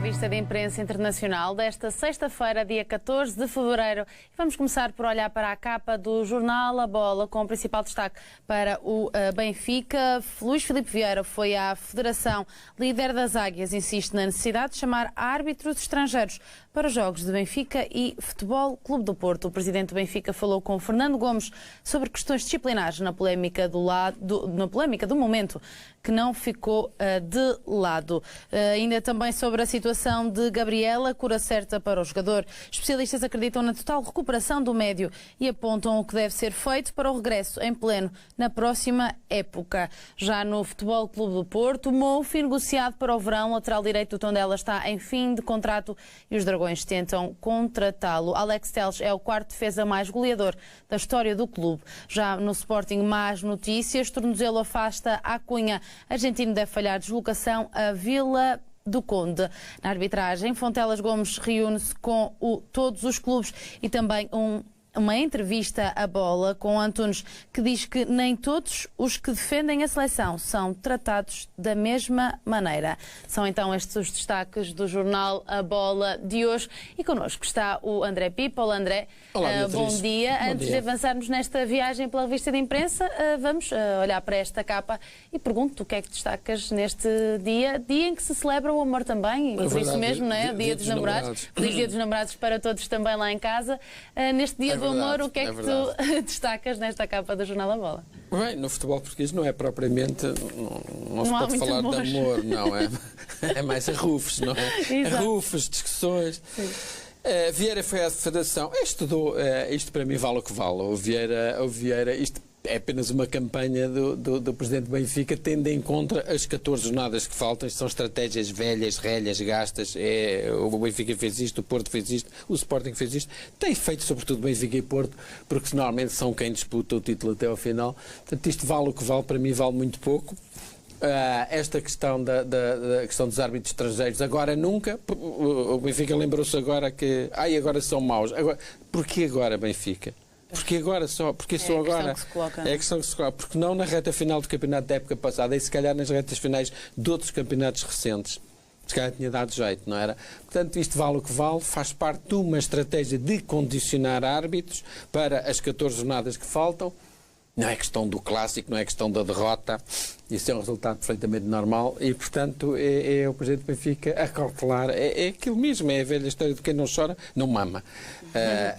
revista de imprensa internacional desta sexta-feira, dia 14 de fevereiro. Vamos começar por olhar para a capa do jornal A Bola, com o principal destaque para o Benfica. Luís Filipe Vieira foi à Federação. Líder das Águias insiste na necessidade de chamar árbitros estrangeiros para os jogos de Benfica e Futebol Clube do Porto. O presidente do Benfica falou com Fernando Gomes sobre questões disciplinares na polémica do momento, que não ficou de lado. Ainda também sobre a situação de Gabriela, cura certa para o jogador. Especialistas acreditam na total recuperação do médio e apontam o que deve ser feito para o regresso em pleno na próxima época. Já no Futebol Clube do Porto, Moufi, negociado para o verão, lateral direito do Tondela, está em fim de contrato e os Dragões tentam contratá-lo. Alex Telles é o quarto defesa mais goleador da história do clube. Já no Sporting, más notícias. Tornozelo afasta a Cunha. Argentino deve falhar deslocação a Vila do Conde. Na arbitragem, Fontelas Gomes reúne-se com todos os clubes e também uma entrevista à Bola com Antunes, que diz que nem todos os que defendem a seleção são tratados da mesma maneira. São então estes os destaques do jornal A Bola de hoje. E connosco está o André Pipa. Olá, André. Olá, bom dia. Antes de avançarmos nesta viagem pela revista de imprensa, vamos olhar para esta capa e pergunto o que é que destacas neste dia em que se celebra o amor também, e por isso mesmo, não é? Dia dos Namorados. Feliz Dia dos Namorados para todos também lá em casa. Neste dia do amor, o que é que tu destacas nesta capa do jornal A Bola? Bem, no futebol português não é propriamente, não se pode falar de amor, não é? É mais arrufos, não é? Arrufos, discussões. Vieira foi à Federação, estudou, isto para mim vale o que vale. O Vieira, isto é apenas uma campanha do presidente do Benfica, tendo em conta as 14 jornadas que faltam. Isto são estratégias velhas, relhas, gastas. O Benfica fez isto, o Porto fez isto, o Sporting fez isto. Tem feito sobretudo Benfica e Porto, porque normalmente são quem disputa o título até ao final. Portanto, isto vale o que vale, para mim vale muito pouco. Esta questão da questão dos árbitros estrangeiros, agora nunca. O Benfica lembrou-se agora que agora são maus. Porquê agora, Benfica? Porque agora só? Porque só agora? É a questão que se coloca. Porque não na reta final do campeonato da época passada, e se calhar nas retas finais de outros campeonatos recentes. Se calhar tinha dado jeito, não era? Portanto, isto vale o que vale, faz parte de uma estratégia de condicionar árbitros para as 14 jornadas que faltam. Não é questão do clássico, não é questão da derrota. Isso é um resultado perfeitamente normal e, portanto, é o presidente do Benfica a cautelar. É aquilo mesmo, é a velha história de quem não chora, não mama.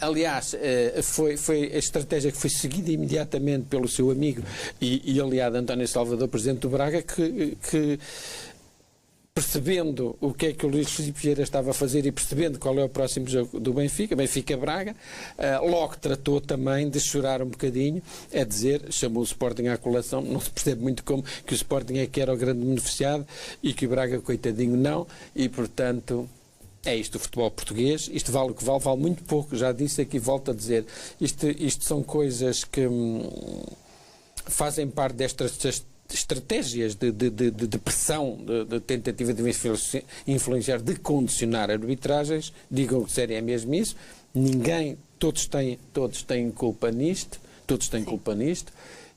Aliás, foi a estratégia que foi seguida imediatamente pelo seu amigo e aliado António Salvador, presidente do Braga, que percebendo o que é que o Luís Filipe Vieira estava a fazer e percebendo qual é o próximo jogo do Benfica, Benfica-Braga, logo tratou também de chorar um bocadinho, é dizer, chamou o Sporting à colação, não se percebe muito como, que o Sporting é que era o grande beneficiado e que o Braga, coitadinho, não, e portanto é isto o futebol português, isto vale o que vale, vale muito pouco, já disse aqui, volto a dizer, isto são coisas que fazem parte destas estratégias de pressão, de tentativa de influenciar, de condicionar arbitragens. Digam que sério é mesmo isso. Todos têm culpa nisto,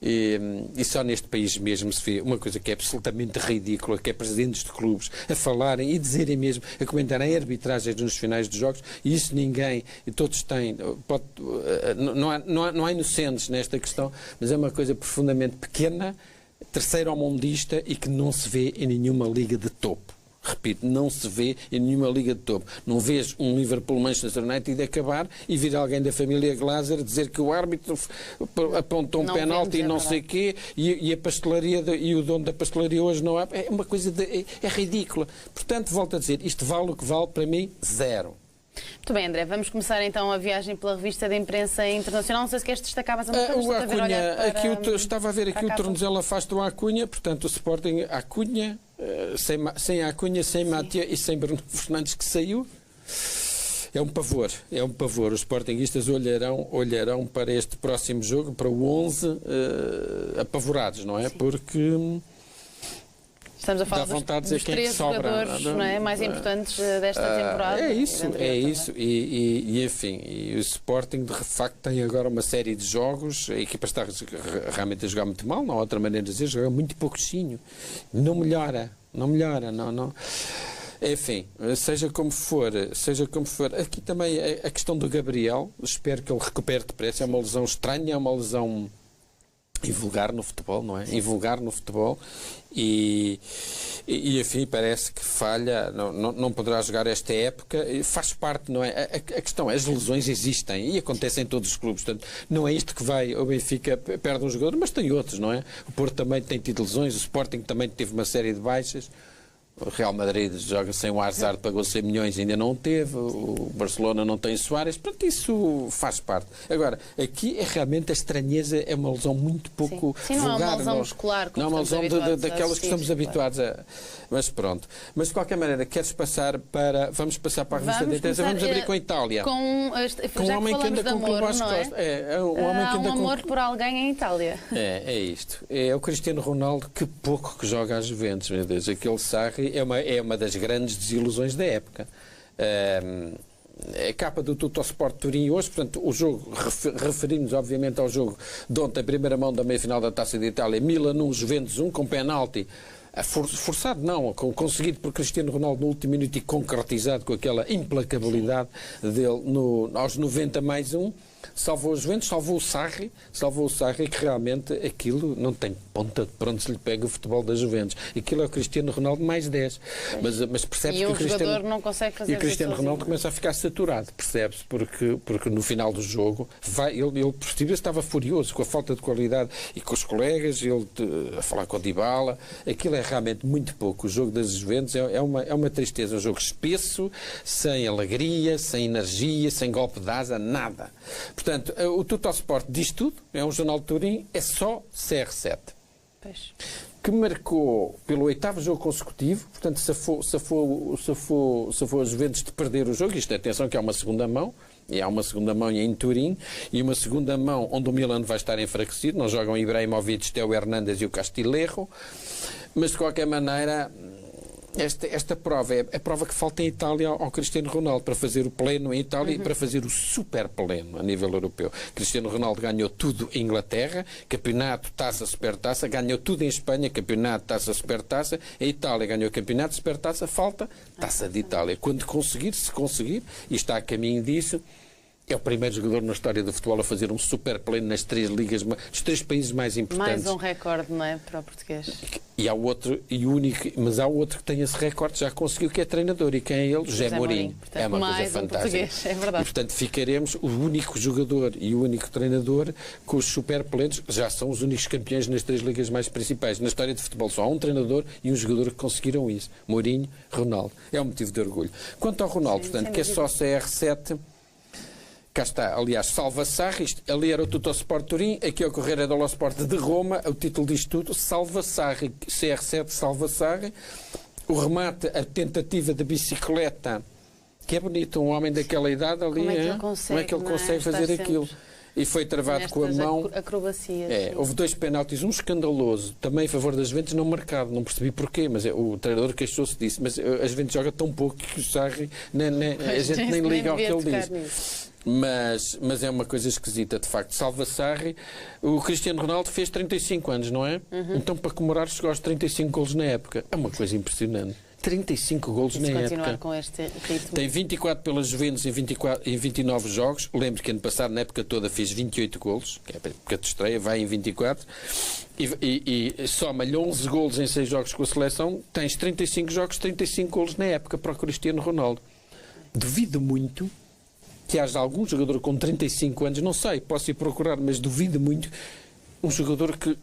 e só neste país mesmo se vê uma coisa que é absolutamente ridícula, que é presidentes de clubes a falarem e dizerem mesmo, a comentarem arbitragens nos finais dos jogos, e isso todos têm, não há inocentes nesta questão, mas é uma coisa profundamente pequena, terceiro-mundista e que não se vê em nenhuma liga de topo. Repito, não se vê em nenhuma liga de topo. Não vejo um Liverpool-Manchester United acabar e vir alguém da família Glazer dizer que o árbitro apontou um penalti e não sei o quê, e a pastelaria e o dono da pastelaria hoje não há. É uma coisa é ridícula. Portanto, volto a dizer, isto vale o que vale, para mim, zero. Muito bem, André, vamos começar então a viagem pela revista de imprensa internacional. Não sei se queres destacar mais uma coisa. O Acunha, estava a ver aqui o Tornozelo afasta a Acunha, portanto o Sporting, a Acunha, sem a Acunha, sem Matia e sem Bruno Fernandes, que saiu. É um pavor. Os sportinguistas olharão para este próximo jogo, para o 11, apavorados, não é? Sim. Porque estamos a falar dos três jogadores, não é, mais importantes desta temporada. É isso. E enfim, o Sporting de facto tem agora uma série de jogos. A equipa está realmente a jogar muito mal, não há outra maneira de dizer, joga muito pouquinho. Não melhora. Enfim, seja como for, aqui também a questão do Gabriel, espero que ele recupere depressa, é uma lesão estranha, é uma lesão invulgar no futebol, não é? Invulgar no futebol e enfim, parece que falha, não poderá jogar esta época, faz parte, não é? A questão é, as lesões existem e acontecem em todos os clubes, portanto, não é isto que vai, o Benfica perde um jogador, mas tem outros, não é? O Porto também tem tido lesões, o Sporting também teve uma série de baixas. O Real Madrid joga sem o Hazard, pagou 100 milhões, ainda não teve. O Barcelona não tem Suárez. Portanto, isso faz parte. Agora, aqui é realmente a estranheza, é uma lesão muito pouco Sim, vulgar. Não é uma lesão muscular, como não é uma lesão daquelas que estamos habituados a... Mas pronto. Mas, de qualquer maneira, queres passar para... Vamos passar para a revista de Intensa. Vamos abrir com a Itália. Com um homem que anda com o clube às costas. Há um amor por alguém em Itália. É isto. É o Cristiano Ronaldo, que pouco que joga às Juventus, meu Deus. Aquele Sarri é uma das grandes desilusões da época. A capa do Tuttosport Turim hoje, portanto, o jogo, referimos obviamente ao jogo de ontem, a primeira mão da meia-final da Taça de Itália, Milan 1, Juventus 1, com penalti, forçado não, conseguido por Cristiano Ronaldo no último minuto e concretizado com aquela implacabilidade dele aos 90 mais 1. Salvou os Juventus, salvou o Sarri, que realmente aquilo não tem ponta para onde se lhe pega o futebol das Juventus. Aquilo é o Cristiano Ronaldo mais 10. Mas percebe-se que o jogador não consegue fazer. E o Cristiano Ronaldo começa a ficar saturado, percebe-se, porque no final do jogo ele percebeu, estava furioso com a falta de qualidade e com os colegas, ele a falar com o Dybala. Aquilo é realmente muito pouco. O jogo das Juventus é uma tristeza, um jogo espesso, sem alegria, sem energia, sem golpe de asa, nada. Portanto, o Tuttosport diz tudo, é um jornal de Turim, é só CR7. Pois. Que marcou pelo 8º jogo consecutivo, portanto, safou as Juventus de perder o jogo, isto, atenção que há uma segunda mão, e há uma segunda mão em Turim, e uma segunda mão onde o Milan vai estar enfraquecido, não jogam Ibrahimovic, Teo Hernandes e o Castillejo, mas de qualquer maneira... Esta prova é a prova que falta em Itália ao Cristiano Ronaldo para fazer o pleno em Itália e para fazer o super pleno a nível europeu. Cristiano Ronaldo ganhou tudo em Inglaterra, campeonato, taça, supertaça, ganhou tudo em Espanha, campeonato, taça, supertaça, em Itália ganhou campeonato, supertaça, falta taça de Itália. Quando se conseguir, e está a caminho disso, é o primeiro jogador na história do futebol a fazer um super pleno nas 3 ligas, nos 3 países mais importantes. Mais um recorde, não é, para o português. E há outro, mas há outro que tem esse recorde, já conseguiu, que é treinador. E quem é ele? José Mourinho. Portanto, é uma coisa fantástica. É verdade. E, portanto, ficaremos o único jogador e o único treinador com os super plenos. Já são os únicos campeões nas 3 ligas mais principais. Na história de futebol só há um treinador e um jogador que conseguiram isso. Mourinho, Ronaldo. É um motivo de orgulho. Quanto ao Ronaldo, portanto, que é só CR7... Cá está, aliás, salva Sarri, ali era o Tuttosport Turim, aqui é o Corriere dello Sport de Roma, o título diz tudo, salva Sarri, CR7 salva Sarri, o remate, a tentativa de bicicleta, que é bonito, um homem daquela idade ali, como é que ele consegue fazer aquilo? E foi travado com a mão. Acrobacias. Houve 2 penaltis, um escandaloso, também em favor das Juventus, não marcado, não percebi porquê, mas o treinador queixou-se disso, mas a Juventus joga tão pouco que o Sarri, a gente nem liga ao que ele diz. Mas é uma coisa esquisita, de facto. Salva Sarri. O Cristiano Ronaldo fez 35 anos, não é? Então, para comemorar, chegou aos 35 golos na época. É uma coisa impressionante. 35 golos na época. Com este ritmo. Tem 24 pelas Juventus em 29 jogos. Lembro que ano passado, na época toda, fez 28 golos, que é a época de estreia, vai em 24. E soma-lhe 11 golos em 6 jogos com a seleção. Tens 35 jogos, 35 golos na época para o Cristiano Ronaldo. Duvido muito que haja algum jogador com 35 anos, não sei, posso ir procurar, mas duvido muito, um jogador que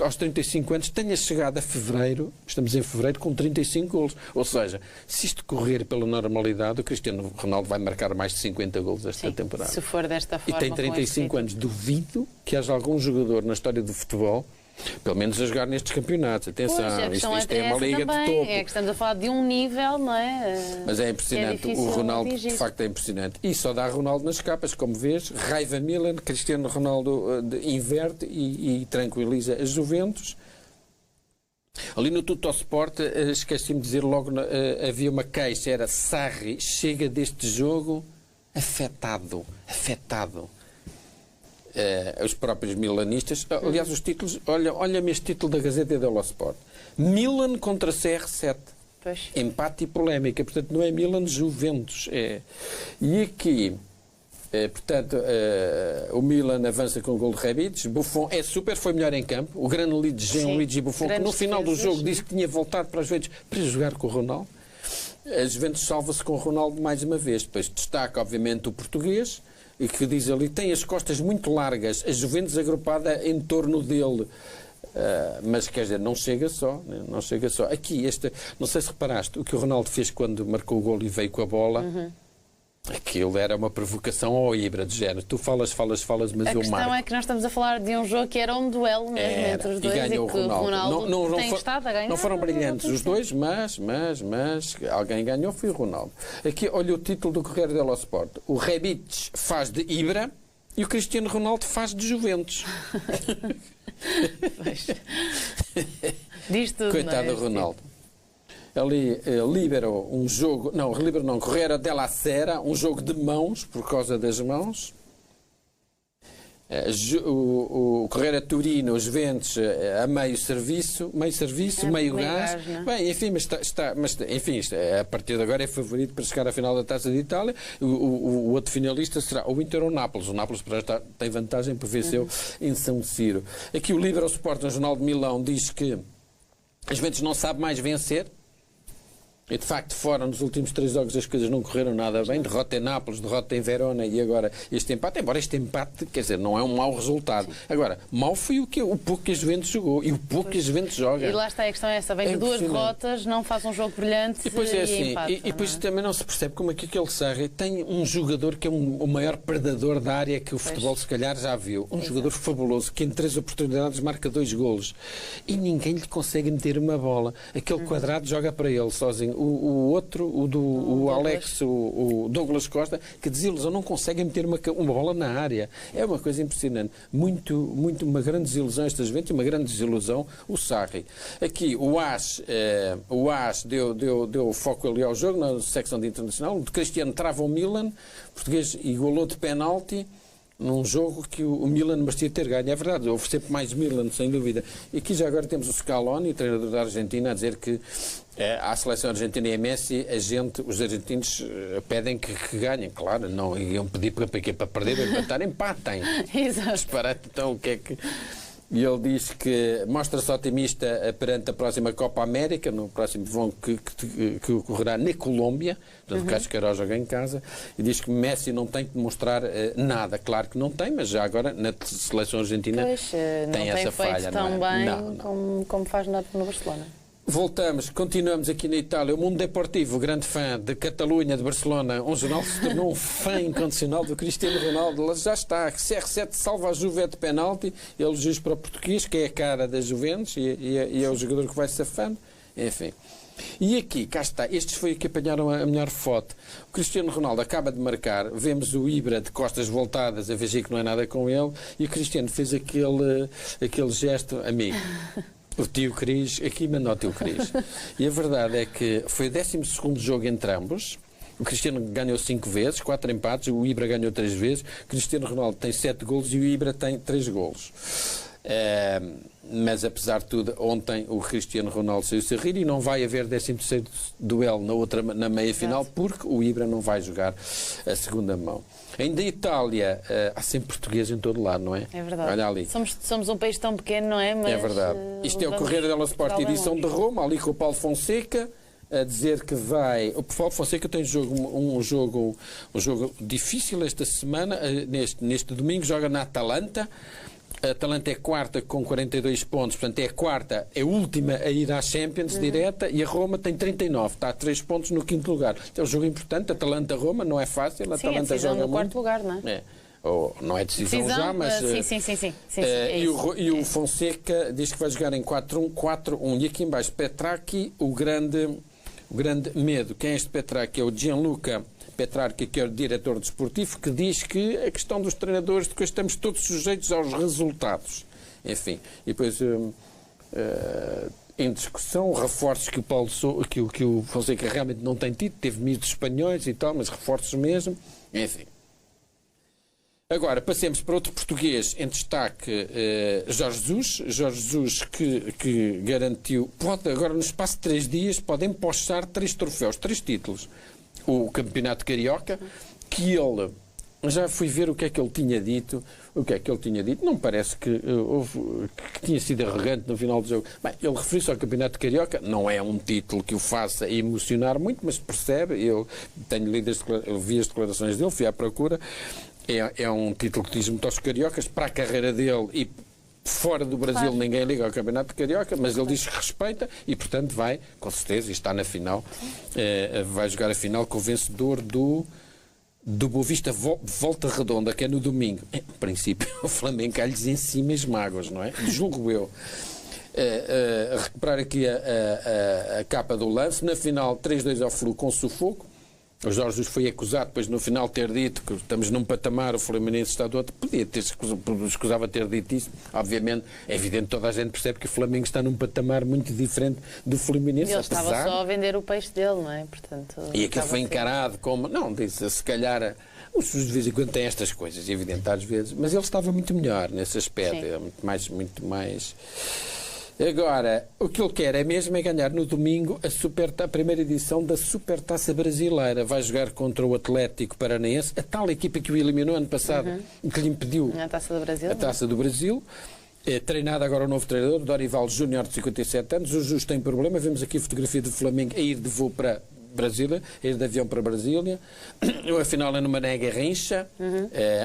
aos 35 anos tenha chegado a fevereiro, estamos em fevereiro, com 35 golos. Ou seja, se isto correr pela normalidade, o Cristiano Ronaldo vai marcar mais de 50 golos esta temporada. Se for desta forma. E tem 35 anos. Duvido que haja algum jogador na história do futebol, pelo menos a jogar nestes campeonatos. Atenção, isto é uma liga de topo. É que estamos a falar de um nível, não é? Mas é impressionante. O Ronaldo, de facto, é impressionante. E só dá Ronaldo nas capas, como vês. Raiva Milan, Cristiano Ronaldo inverte e tranquiliza as Juventus. Ali no Tuttosport, esqueci-me de dizer logo, havia uma queixa, era Sarri chega deste jogo afetado. Os próprios milanistas, aliás, os títulos, olha-me este título da Gazeta dello Sport. Milan contra CR7. Pois. Empate e polémica. Portanto, não é Milan-Juventus. E aqui, o Milan avança com o gol de Rebic. Buffon é super, foi melhor em campo. O grande Gianluigi Buffon, que no final do jogo disse que tinha voltado para as Juventus para jogar com o Ronaldo. A Juventus salva-se com o Ronaldo mais uma vez. Depois destaca, obviamente, o português, e que diz ali, tem as costas muito largas, a Juventus agrupada em torno dele. Mas, quer dizer, não chega só. Não chega só. Aqui, não sei se reparaste, o que o Ronaldo fez quando marcou o golo e veio com a bola, aquilo era uma provocação ao Ibra, de género. Tu falas, mas eu marco. A questão é que nós estamos a falar de um jogo que era um duelo mesmo entre os dois e que o Ronaldo tem estado a ganhar. Não foram brilhantes os dois, mas alguém ganhou, foi o Ronaldo. Aqui, olha o título do Correio dello Sport. O Rebic faz de Ibra e o Cristiano Ronaldo faz de Juventus. Diz tudo, coitado do Ronaldo. Ali liberou um jogo, não, Correia della Sera, um jogo de mãos, por causa das mãos. O Correia Turino, os Juventus a meio serviço, meio gás. Bem, enfim, a partir de agora é favorito para chegar à final da Taça de Itália. O outro finalista será o Inter ou o Nápoles. O Nápoles tem vantagem porque venceu em São Siro. Aqui o Libero Sport, no Jornal de Milão, diz que a Juventus não sabe mais vencer. E, de facto, fora, nos últimos 3 jogos as coisas não correram nada bem. Derrota em Nápoles, derrota em Verona e agora este empate. Embora este empate, quer dizer, não é um mau resultado. Sim. Agora, mau foi o pouco que a Juventus jogou e o pouco que a Juventus joga. E lá está a questão essa. Vem de 2 derrotas, não faz um jogo brilhante e depois empate. E depois também não se percebe como é que aquele Sarri tem um jogador que é o maior predador da área que o futebol se calhar já viu. Um jogador fabuloso que em 3 oportunidades marca 2 golos. E ninguém lhe consegue meter uma bola. Aquele quadrado joga para ele sozinho. O outro, o Alex, o Douglas Costa, que desilusão, não conseguem meter uma bola na área. É uma coisa impressionante. Uma grande desilusão esta Juventus e uma grande desilusão o Sarri. Aqui o AS deu foco ali ao jogo, na secção de internacional. O Cristiano trava o Milan, o português igualou de penalti, num jogo que o Milan merecia ter ganho. É verdade, houve sempre mais Milan, sem dúvida. E aqui já agora temos o Scaloni, o treinador da Argentina, a dizer que à seleção argentina e a Messi, os argentinos pedem que ganhem. Claro, não iam pedir para perder, para empatar, empatem. Exato. Disparate, então, o que é que... E ele diz que mostra-se otimista perante a próxima Copa América, no próximo vão que ocorrerá na Colômbia, portanto, Cascaró joga em casa, e diz que Messi não tem que demonstrar nada. Claro que não tem, mas já agora na seleção argentina tem essa falha. Não tem feito tão bem como faz no Barcelona. Continuamos aqui na Itália. O Mundo Deportivo, grande fã de Catalunha, de Barcelona, um jornal que se tornou um fã incondicional do Cristiano Ronaldo. Já está, CR7 salva a Juve de penalti, elogios para o português, que é a cara da Juventus e é o jogador que vai safando. Enfim. E aqui, cá está, estes foi que apanharam a melhor foto. O Cristiano Ronaldo acaba de marcar, vemos o Ibra de costas voltadas a ver que não é nada com ele, e o Cristiano fez aquele gesto amigo. O tio Cris, aqui mandou o tio Cris. E a verdade é que foi o 12º jogo entre ambos. O Cristiano ganhou 5 vezes, 4 empates, o Ibra ganhou 3 vezes. O Cristiano Ronaldo tem 7 golos e o Ibra tem 3 golos. Mas, apesar de tudo, ontem o Cristiano Ronaldo saiu-se a rir e não vai haver 13º duelo na meia-final porque o Ibra não vai jogar a segunda mão. Ainda em Itália, há sempre português em todo lado, não é? É verdade. Olha ali. Somos um país tão pequeno, não é? Mas, é verdade. Isto é o Correio dello Sport, edição de Roma, ali com o Paulo Fonseca, a dizer que vai... O Paulo Fonseca tem um jogo difícil esta semana, neste domingo, joga na Atalanta. A Atalanta é quarta com 42 pontos, portanto é a última a ir à Champions direta, e a Roma tem 39, está a 3 pontos no 5º lugar. É um jogo importante, Atalanta-Roma, não é fácil, a Atalanta joga no muito. 4º lugar, não é? Não é decisão já, mas... Sim. E o Fonseca diz que vai jogar em 4-1-4-1. E aqui em baixo, Petracchi, o grande medo. Quem é este Petracchi? É o Gianluca Petrarca, que é o diretor desportivo, que diz que a questão dos treinadores, de que estamos todos sujeitos aos resultados. Enfim, e depois em discussão, reforços que o Fonseca realmente não tem tido, teve mitos espanhóis e tal, mas reforços mesmo. Enfim. Agora, passemos para outro português em destaque, Jorge Jesus. Jorge Jesus que garantiu, pode agora no espaço de 3 dias, pode empossar 3 troféus, 3 títulos. O Campeonato Carioca, que ele... Já fui ver o que é que ele tinha dito. O que é que ele tinha dito? Não parece que tinha sido arrogante no final do jogo. Bem, ele referiu-se ao Campeonato Carioca. Não é um título que o faça emocionar muito, mas percebe. Eu tenho lido, eu vi as declarações dele, fui à procura. É um título que diz muito aos cariocas, para a carreira dele e fora do Brasil ninguém liga ao Campeonato Carioca, mas ele diz que respeita e, portanto, vai, com certeza, e está na final, vai jogar a final com o vencedor do Boa Vista Volta Redonda, que é no domingo. Em princípio, o Flamengo cai-lhes em cima as mágoas, não é? Julgo eu. A recuperar aqui a capa do lance. Na final, 3-2 ao Flu com sufoco. O Jorge Jesus foi acusado, depois no final ter dito que estamos num patamar, o Fluminense está do outro. Podia ter escusava ter dito isso. Obviamente, é evidente, toda a gente percebe que o Flamengo está num patamar muito diferente do Fluminense. Ele estava só a vender o peixe dele, não é? Portanto, e aquilo foi encarado como... Não, disse, se calhar... Os de vez em quando têm estas coisas, é evidente, às vezes. Mas ele estava muito melhor nesse aspecto. É muito mais... Agora, o que ele quer é mesmo ganhar no domingo a primeira edição da Supertaça Brasileira. Vai jogar contra o Atlético Paranaense, a tal equipa que o eliminou ano passado, que lhe impediu a Taça do Brasil. A Taça do Brasil. Treinado agora o novo treinador, Dorival Júnior, de 57 anos. O Jesus tem problema. Vemos aqui a fotografia do Flamengo a ir de voo para Brasília, a ir de avião para Brasília. A final é no Mané Garrincha,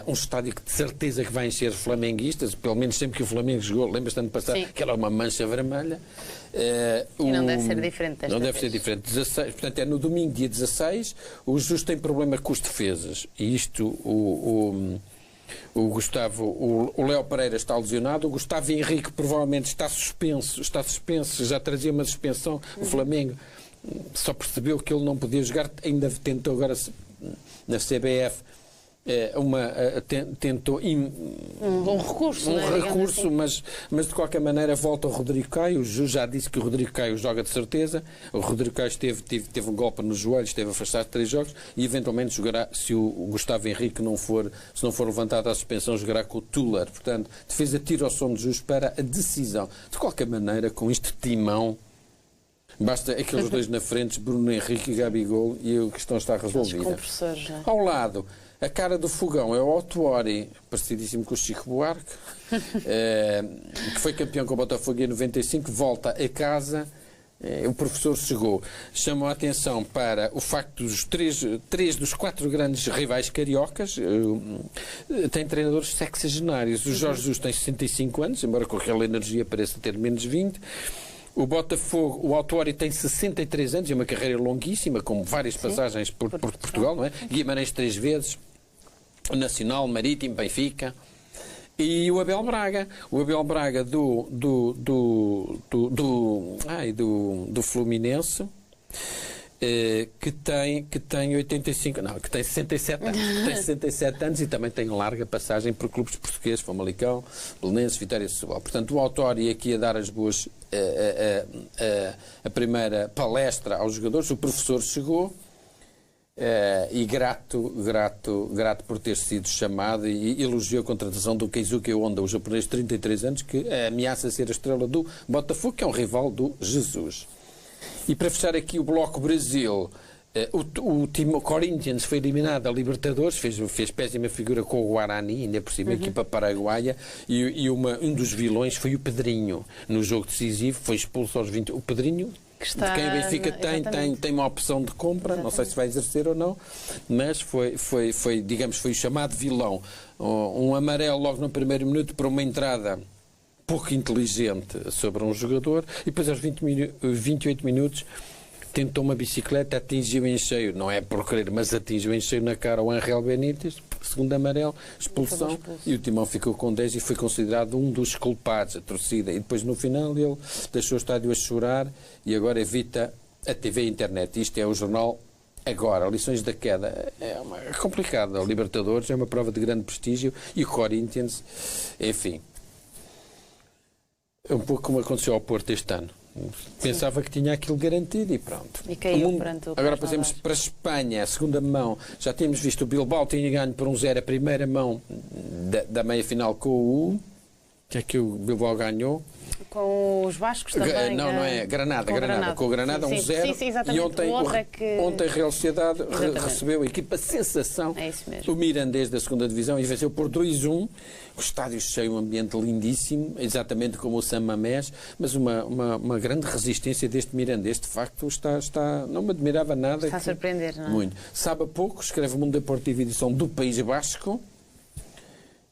um estádio que de certeza que vai encher flamenguistas, pelo menos sempre que o Flamengo jogou, lembras-te ano passado, que era uma mancha vermelha. E não deve ser diferente desta vez. Não deve ser diferente. 16, portanto, é no domingo, dia 16. O Jesus tem problema com os defesas. E isto, o Léo Pereira está lesionado, o Gustavo Henrique provavelmente está suspenso, já trazia uma suspensão. O Flamengo só percebeu que ele não podia jogar, ainda tentou agora na CBF tentou um recurso, assim. mas de qualquer maneira volta o Rodrigo Caio. O Ju já disse que o Rodrigo Caio joga de certeza. O Rodrigo Caio teve um golpe nos joelhos, esteve afastado de 3 jogos e eventualmente jogará, se o Gustavo Henrique se não for levantado à suspensão, jogará com o Tuller. Portanto, defesa tira ao som de Jus para a decisão. De qualquer maneira, com este timão, basta aqueles dois na frente, Bruno Henrique e Gabigol, e a questão está resolvida. Ao lado, a cara do fogão é o Autuori, parecidíssimo com o Chico Buarque, que foi campeão com o Botafogo em 95, volta a casa. O professor chegou. Chamou a atenção para o facto dos 3 dos 4 grandes rivais cariocas têm treinadores sexagenários. O Jorge Jesus tem 65 anos, embora com aquela energia pareça ter menos 20. O Botafogo, o Autuori tem 63 anos, é uma carreira longuíssima, com várias passagens por Portugal, não é? Guimarães 3 vezes, o Nacional, Marítimo, Benfica. E o Abel Braga do Fluminense, que tem 85, não, que tem 67 anos, tem 67 anos e também tem larga passagem por clubes portugueses, Famalicão, Belenenses, Vitória e Setúbal. Portanto, o Autuori aqui a dar as boas, a primeira palestra aos jogadores. O professor chegou e grato por ter sido chamado, e elogiou a contratação do Keisuke Honda, o japonês de 33 anos, que ameaça ser a estrela do Botafogo, que é um rival do Jesus. E para fechar aqui o bloco Brasil, o time Corinthians foi eliminado da Libertadores, fez péssima figura com o Guarani, ainda por cima, a equipa paraguaia, e um dos vilões foi o Pedrinho. No jogo decisivo foi expulso aos 20. O Pedrinho, de quem o Benfica tem uma opção de compra, não sei se vai exercer ou não, mas foi o chamado vilão. Um amarelo logo no primeiro minuto para uma entrada pouco inteligente sobre um jogador, e depois aos 28 minutos tentou uma bicicleta, atingiu em cheio, não é por querer, mas atingiu em cheio na cara o Ángel Benítez, segundo amarelo, expulsão, e o Timão ficou com 10 e foi considerado um dos culpados, a torcida. E depois no final ele deixou o estádio a chorar e agora evita a TV e a internet. Isto é o jornal Agora. Lições da queda. É complicado. A Libertadores é uma prova de grande prestígio e o Corinthians, enfim, é um pouco como aconteceu ao Porto este ano. Pensava que tinha aquilo garantido e pronto. E caiu perante o Agora passemos para a Espanha, a segunda mão. Já tínhamos visto o Bilbao tinha ganho por 1-0 a primeira mão da meia-final com o... que é que o Bilbao ganhou? Com os bascos também. Não é Granada. Com o Granada 1-0. Sim, exatamente. E ontem a Real Sociedade recebeu a equipa sensação, o Mirandês da segunda divisão, e venceu por 2-1. O estádio cheio, um ambiente lindíssimo, exatamente como o San Mamés, mas uma grande resistência deste Mirandês. De facto, não me admirava nada. Está a surpreender, não é? Muito. Sabe a pouco, escreve o Mundo Deportivo, edição do País Basco.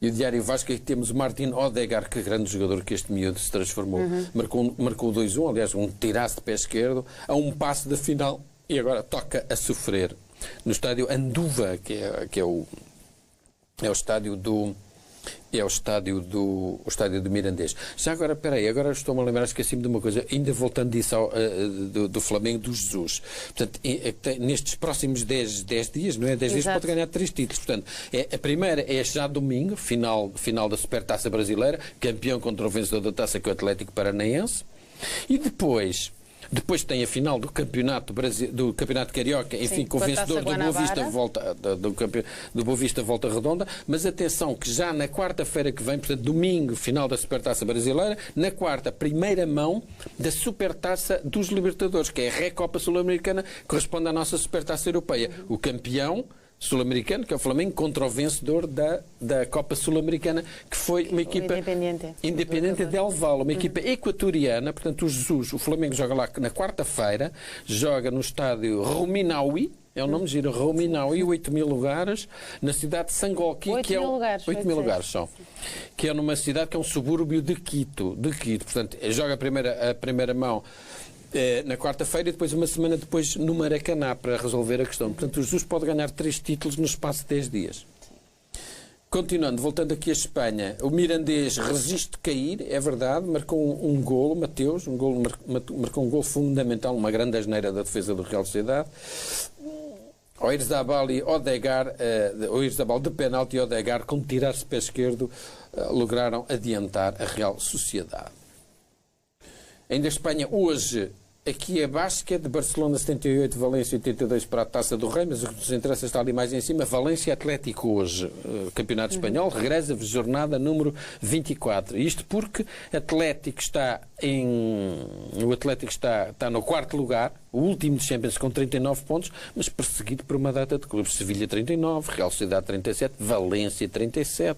E o Diário Vasco é que temos o Martin Odegaard, que grande jogador que este miúdo se transformou. Marcou 2-1, aliás, um tiraço de pé esquerdo, a um passo da final, e agora toca a sofrer. No estádio Anduva, que é o estádio do... o estádio do Mirandês. Já agora, agora estou-me a lembrar, esqueci-me de uma coisa, ainda voltando disso do Flamengo, do Jesus. Portanto, nestes próximos 10 dias, não é? 10 dias pode ganhar 3 títulos. Portanto, a primeira é já domingo, final da Supertaça Brasileira, campeão contra o vencedor da taça, que é o Atlético Paranaense. E depois tem a final do Campeonato Carioca, enfim, com o vencedor do Boa Vista Volta Redonda, mas atenção que já na quarta-feira que vem, portanto domingo, final da Supertaça Brasileira, na quarta, primeira mão da Supertaça dos Libertadores, que é a Recopa Sul-Americana, corresponde à nossa Supertaça Europeia. O campeão sul-americano, que é o Flamengo, contra o vencedor da Copa Sul-Americana, que foi uma equipa Independiente del Valle, uma equipa equatoriana. Portanto, o Flamengo joga lá na quarta-feira, joga no estádio Ruminaui, é o nome giro, Ruminaui, 8.000 lugares, na cidade de Sangolquí, 8.000 lugares só, que é numa cidade que é um subúrbio de Quito. Portanto, joga a primeira mão na quarta-feira e depois uma semana depois no Maracanã para resolver a questão. Portanto, o Jesus pode ganhar 3 títulos no espaço de 10 dias. Continuando, voltando aqui à Espanha, o Mirandês resiste cair, é verdade, marcou um golo, Mateus, marcou um golo fundamental, uma grande asneira da defesa do Real Sociedade. Oyarzabal e Odegaard, Oyarzabal de penalti e Odegaard, com tirar-se de pé esquerdo, lograram adiantar a Real Sociedade. Ainda a Espanha, hoje, aqui é Basquete, Barcelona 78, Valência 82 para a Taça do Rei, mas o que nos interessa está ali mais em cima. Valência Atlético hoje, Campeonato Espanhol, regressa jornada número 24. Isto porque o Atlético está no quarto lugar, o último de Champions com 39 pontos, mas perseguido por uma data de clubes. Sevilha 39, Real Sociedade 37, Valência 37.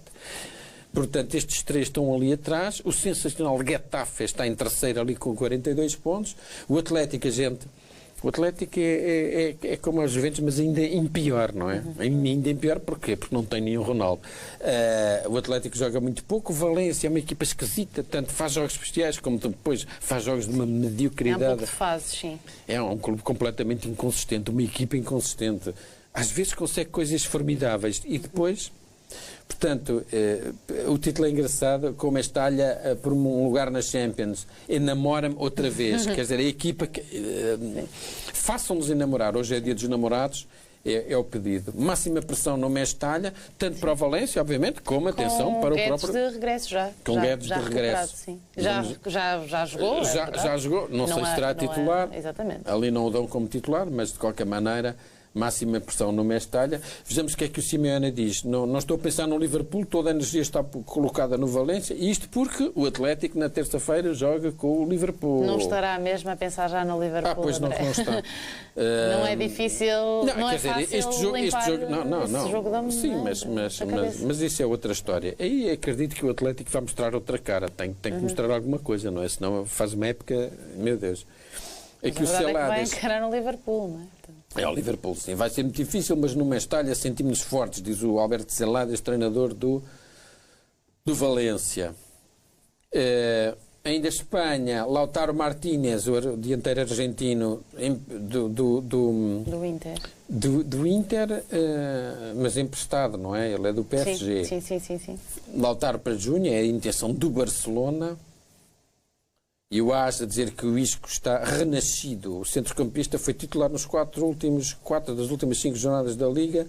Portanto, estes 3 estão ali atrás. O sensacional Getafe está em terceiro ali com 42 pontos. O Atlético, é como os Juventus, mas ainda em pior, não é? Ainda em pior, porquê? Porque não tem nenhum Ronaldo. O Atlético joga muito pouco. O Valência é uma equipa esquisita, tanto faz jogos especiais como depois faz jogos de uma mediocridade. É um pouco de fases, sim. É um clube completamente inconsistente, uma equipa inconsistente. Às vezes consegue coisas formidáveis e depois... Portanto, o título é engraçado, como estalha por um lugar na Champions, enamora-me outra vez. Quer dizer, a equipa que façam-nos enamorar. Hoje é dia dos namorados, é o pedido. Máxima pressão no Mestalha, tanto para o Valência, obviamente, como atenção para o próprio... Com Guedes de regresso já. Com Guedes de regresso. Sim. Já jogou? Já jogou, não sei se será titular. Exatamente. Ali não o dão como titular, mas de qualquer maneira... Máxima pressão no Mestalha. Vejamos o que é que o Simeone diz. Não estou a pensar no Liverpool, toda a energia está colocada no Valência, e isto porque o Atlético na terça-feira joga com o Liverpool. Não estará mesmo a pensar já no Liverpool? Pois não está. Não é difícil, não é fácil este jogo, esse jogo da Sim, mas isso é outra história. Aí acredito que o Atlético vai mostrar outra cara. Tem que mostrar alguma coisa, não é? Senão faz uma época, meu Deus. Mas a verdade é que vai encarar no Liverpool, não é? É o Liverpool, sim. Vai ser muito difícil, mas no Mestalha sentimos-nos fortes, diz o Alberto Celades, treinador do Valência. Ainda Espanha, Lautaro Martínez, o dianteiro argentino do Inter, mas emprestado, não é? Ele é do PSG. Sim. Lautaro para junho, é a intenção do Barcelona. E o AS a dizer que o Isco está renascido. O centrocampista foi titular nos 4 das últimas 5 jornadas da Liga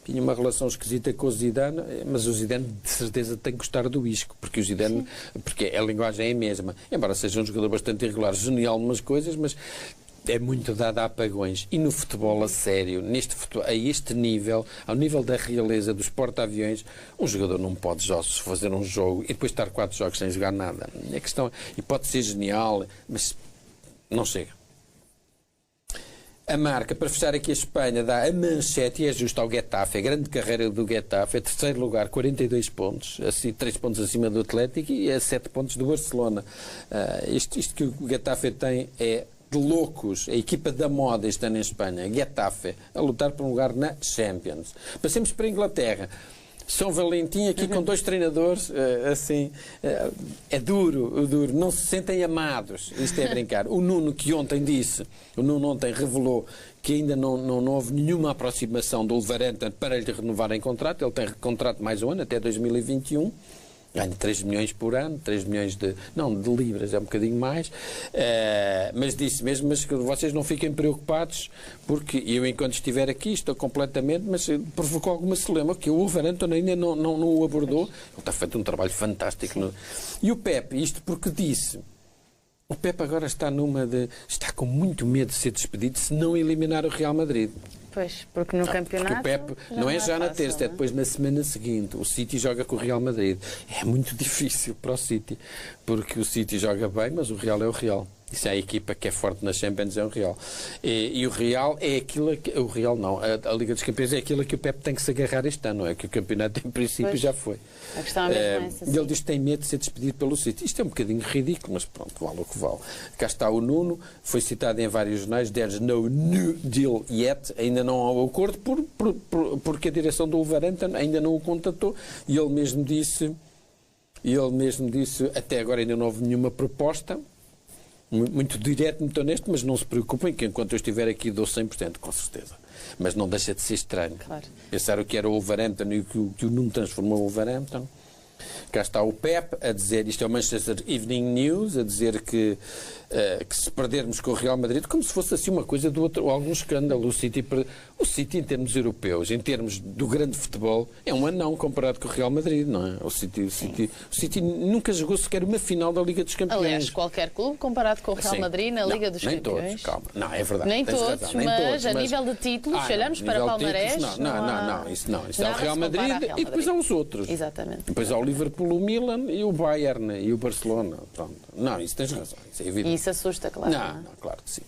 tinha uma relação esquisita com o Zidane, mas o Zidane de certeza tem que gostar do Isco, porque o Zidane, porque a linguagem é a mesma, embora seja um jogador bastante irregular, genial em umas coisas, mas é muito dado a apagões. E no futebol a sério, a este nível, ao nível da realeza dos porta-aviões, um jogador não pode fazer um jogo e depois estar 4 jogos sem jogar nada. A questão, e pode ser genial, mas não chega. A Marca, para fechar aqui a Espanha, dá a manchete, e é justo ao Getafe, a grande carreira do Getafe, é terceiro lugar, 42 pontos, assim, 3 pontos acima do Atlético e a 7 pontos do Barcelona. Isto que o Getafe tem é de loucos, a equipa da moda este ano em Espanha, Getafe, a lutar por um lugar na Champions. Passemos para a Inglaterra. São Valentim aqui com 2 treinadores, assim, é duro, não se sentem amados, isto é brincar. O Nuno ontem revelou que ainda não houve nenhuma aproximação do Wolverhampton para lhe renovarem contrato, ele tem contrato mais um ano, até 2021, ganha 3 milhões por ano, 3 milhões de libras, é um bocadinho mais, mas disse mesmo, mas que vocês não fiquem preocupados, porque eu, enquanto estiver aqui, estou completamente, mas provocou alguma celema, que o Wolverhampton ainda não o abordou, ele está feito um trabalho fantástico. E o Pep, isto porque disse, o Pep agora está com muito medo de ser despedido se não eliminar o Real Madrid. Pois, porque no campeonato... Porque o Pep não é já na terça, é depois na semana seguinte. O City joga com o Real Madrid. É muito difícil para o City, porque o City joga bem, mas o Real é o Real. Isso é a equipa que é forte na Champions, é o Real. E o Real é aquilo que... O Real não, a Liga dos Campeões é aquilo que o Pep tem que se agarrar este ano, é que o campeonato em princípio já foi. A questão é mesmo essa, ele diz que tem medo de ser despedido pelo City. Isto é um bocadinho ridículo, mas pronto, vale o que vale. Cá está o Nuno, foi citado em vários jornais, there's no new deal yet, ainda não há um acordo, porque a direção do Wolverhampton ainda não o contatou, e ele mesmo disse, até agora ainda não houve nenhuma proposta, muito direto, muito honesto, mas não se preocupem que enquanto eu estiver aqui dou 100%, com certeza. Mas não deixa de ser estranho. Claro. Pensar o que era o Wolverhampton e o que o Nuno transformou o Wolverhampton. Cá está o Pep a dizer, isto é o Manchester Evening News, a dizer que se perdermos com o Real Madrid, como se fosse assim uma coisa do outro, ou algum escândalo. O City, em termos europeus, em termos do grande futebol, é um anão comparado com o Real Madrid, não é? O City nunca jogou sequer uma final da Liga dos Campeões. Aliás, qualquer clube comparado com o Real Madrid na Liga dos Campeões. Nem todos, calma. Não, é verdade. Nem todos, mas a nível de títulos, se olharmos para Palmarés... Isso é o Real Madrid e depois há os outros. Exatamente. Depois há o Liverpool, o Milan e o Bayern e o Barcelona. Pronto. Não, isso tens razão. Isso é evidente. E isso assusta, claro. Não, claro que sim.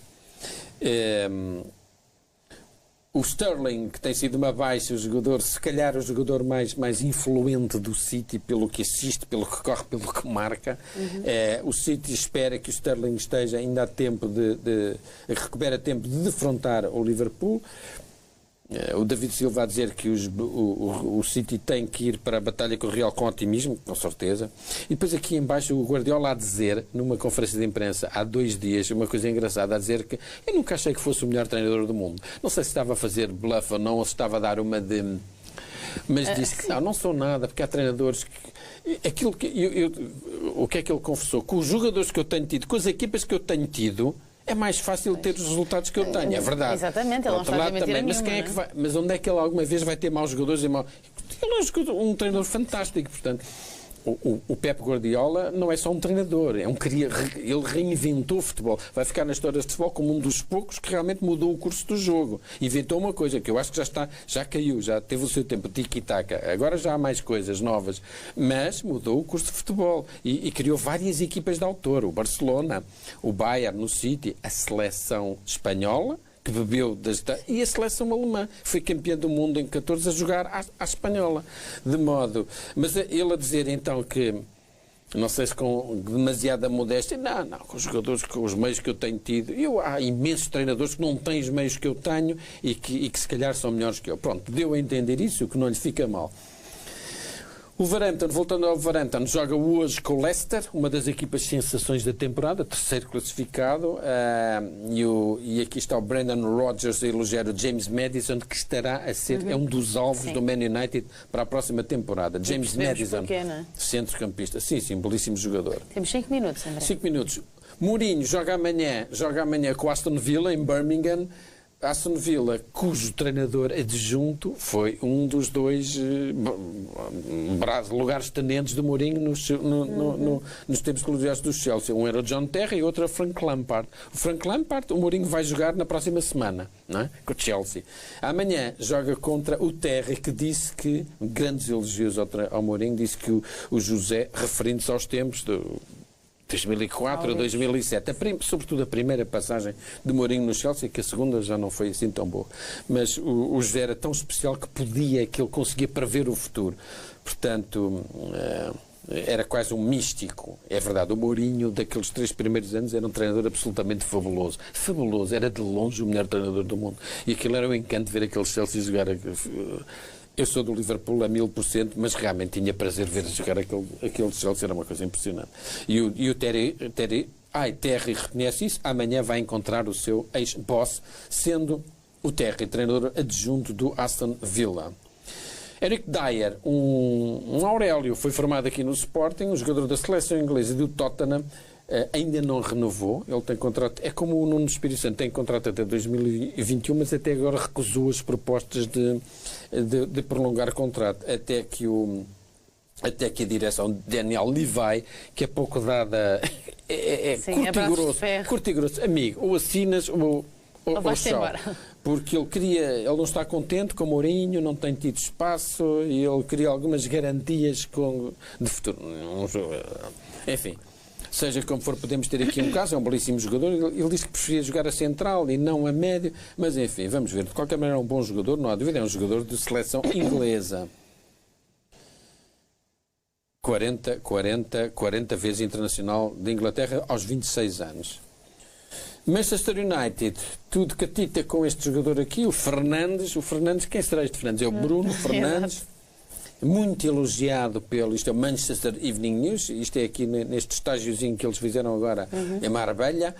O Sterling, que tem sido uma baixa, se calhar o jogador mais influente do City, pelo que assiste, pelo que corre, pelo que marca. O City espera que o Sterling esteja ainda a tempo recupera tempo de defrontar o Liverpool. O David Silva a dizer que o City tem que ir para a batalha com o Real com otimismo, com certeza. E depois aqui em baixo o Guardiola a dizer, numa conferência de imprensa há 2 dias, uma coisa engraçada, a dizer que eu nunca achei que fosse o melhor treinador do mundo. Não sei se estava a fazer bluff ou não, ou se estava a dar uma de... Mas disse que não sou nada, porque há treinadores que... O que é que ele confessou? Com os jogadores que eu tenho tido, com as equipas que eu tenho tido... É mais fácil ter os resultados que eu tenho, é verdade. Exatamente, ele não está a mentir também. Mas quem é que vai? Mas onde é que ele alguma vez vai ter maus jogadores? Ele é um treinador fantástico, portanto. O Pep Guardiola não é só um treinador, ele reinventou o futebol. Vai ficar na história do futebol como um dos poucos que realmente mudou o curso do jogo. Inventou uma coisa que eu acho que já caiu, já teve o seu tempo, tiki-taka. Agora já há mais coisas novas. Mas mudou o curso de futebol e criou várias equipas de autor. O Barcelona, o Bayern, no City, a seleção espanhola, que bebeu e a seleção alemã foi campeã do mundo em 14 a jogar à espanhola. Mas ele a dizer então que, não sei se com demasiada modéstia, não, com os jogadores, com os meios que eu tenho tido, há imensos treinadores que não têm os meios que eu tenho e que se calhar são melhores que eu. Pronto, deu a entender isso, o que não lhe fica mal. O Wolverhampton, voltando ao Wolverhampton, joga hoje com o Leicester, uma das equipas sensações da temporada, terceiro classificado, e aqui está o Brendan Rodgers a elogiar o James Madison, que estará a ser, é um dos alvos do Man United para a próxima temporada. James Madison, centrocampista. Sim, belíssimo jogador. Temos 5 minutos, André. 5 minutos. Mourinho joga amanhã com o Aston Villa em Birmingham. Aston Villa, cujo treinador adjunto foi um dos dois lugares tenentes do Mourinho nos tempos gloriosos do Chelsea. Um era o John Terry e outro era o Frank Lampard. O Frank Lampard, o Mourinho vai jogar na próxima semana, não é? Com o Chelsea. Amanhã joga contra o Terry, que disse que, grandes elogios ao Mourinho, disse que o José, referindo-se aos tempos do 2004 a 2007, sobretudo a primeira passagem de Mourinho no Chelsea, que a segunda já não foi assim tão boa. Mas o José era tão especial que ele conseguia prever o futuro. Portanto, era quase um místico. É verdade, o Mourinho, daqueles 3 primeiros anos, era um treinador absolutamente fabuloso. Fabuloso, era de longe o melhor treinador do mundo. E aquilo era um encanto ver aquele Chelsea jogar. Eu sou do Liverpool a 1000%, mas realmente tinha prazer ver jogar aquele Chelsea, era uma coisa impressionante. E o Terry reconhece isso, amanhã vai encontrar o seu ex-boss, sendo o Terry treinador adjunto do Aston Villa. Eric Dyer, um Aurélio, foi formado aqui no Sporting, um jogador da seleção inglesa e do Tottenham, ainda não renovou, ele tem contrato, é como o Nuno Espírito Santo, tem contrato até 2021, mas até agora recusou as propostas de prolongar o contrato, até que a direção de Daniel Levy, que é pouco dada, curto e grosso, amigo, ou assinas ou embora. Porque ele não está contente com o Mourinho, não tem tido espaço e ele queria algumas garantias de futuro. Enfim. Seja como for, podemos ter aqui um caso, é um belíssimo jogador, ele disse que preferia jogar a central e não a médio, mas enfim, vamos ver. De qualquer maneira é um bom jogador, não há dúvida, é um jogador de seleção inglesa. 40 vezes internacional de Inglaterra aos 26 anos. Manchester United, tudo catita com este jogador aqui, o Fernandes, quem será este Fernandes? É o Bruno Fernandes. Muito elogiado isto é o Manchester Evening News, isto é aqui neste estágiozinho que eles fizeram agora em Marbella.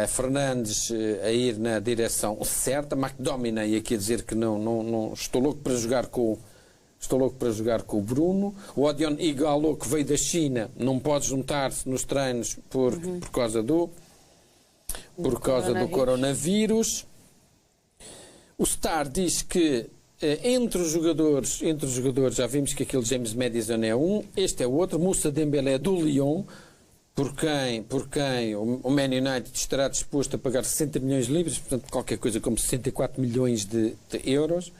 Fernandes a ir na direção certa, McDominay aqui a dizer que não estou louco para jogar com o Bruno. O Odion Ighalo, que veio da China, não pode juntar-se nos treinos por causa do coronavírus. O Star diz que entre os jogadores, já vimos que aquele James Maddison é um, este é o outro, Moussa Dembélé é do Lyon, por quem o Man United estará disposto a pagar 60 milhões de libras, portanto qualquer coisa como 64 milhões de euros.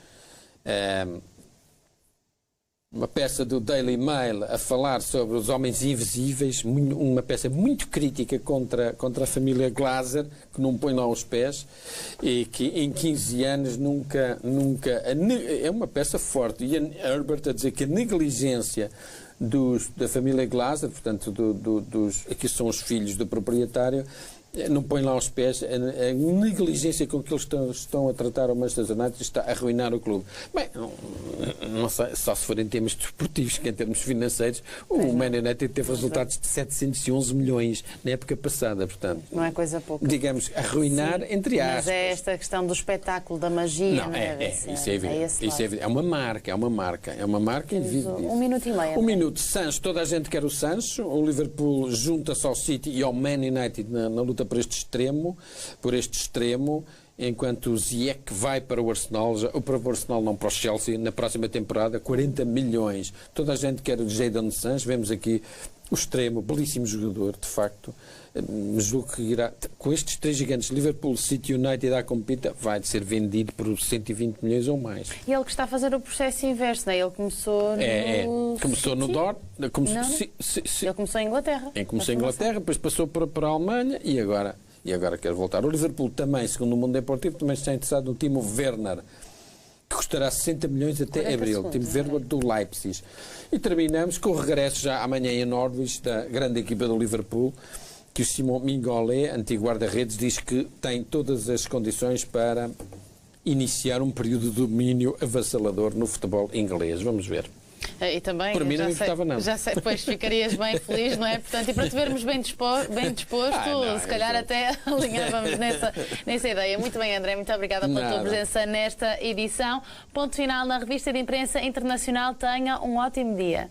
Uma peça do Daily Mail a falar sobre os homens invisíveis, uma peça muito crítica contra a família Glazer, que não põe lá os pés, e que em 15 anos nunca é uma peça forte. Ian Herbert a dizer que a negligência da família Glazer, portanto, aqui são os filhos do proprietário, não põe lá os pés, a negligência com que eles estão a tratar o Manchester United está a arruinar o clube. Bem, não sei, só se for em termos desportivos, que em termos financeiros, o Man United teve resultados de 711 milhões na época passada, portanto. Não é coisa pouca. Digamos, arruinar, entre aspas. Mas é esta questão do espetáculo, da magia. Não, isso é evidente. Isso é evidente. É uma marca indivíduo. 1 minuto e meio. 1 minuto. Sancho, toda a gente quer o Sancho. O Liverpool junta-se ao City e ao Man United na luta por este extremo, enquanto o Ziyech vai para o Arsenal, para o Arsenal não, para o Chelsea, na próxima temporada, 40 milhões. Toda a gente quer o Jadon Sancho, vemos aqui o extremo, belíssimo jogador, de facto. Julgo que irá, com estes 3 gigantes, Liverpool, City, United à compita, vai ser vendido por 120 milhões ou mais. E ele que está a fazer o processo inverso, não é? Ele começou no começou City? no Dortmund. Ele começou em Inglaterra. Começou em Inglaterra, depois passou para a Alemanha e agora quer voltar. O Liverpool também, segundo o Mundo Deportivo, também está interessado no Timo Werner, que custará 60 milhões até abril. Timo Werner do Leipzig. E terminamos com o regresso já amanhã em Norwich da grande equipa do Liverpool, que o Simon Mignolet, antigo guarda-redes, diz que tem todas as condições para iniciar um período de domínio avassalador no futebol inglês. Vamos ver. E também, por mim não importava nada. Já sei, depois ficarias bem feliz, não é? Portanto, e para te vermos bem disposto, se calhar até alinhávamos nessa ideia. Muito bem, André, muito obrigada pela tua presença nesta edição. Ponto final na revista de imprensa internacional. Tenha um ótimo dia.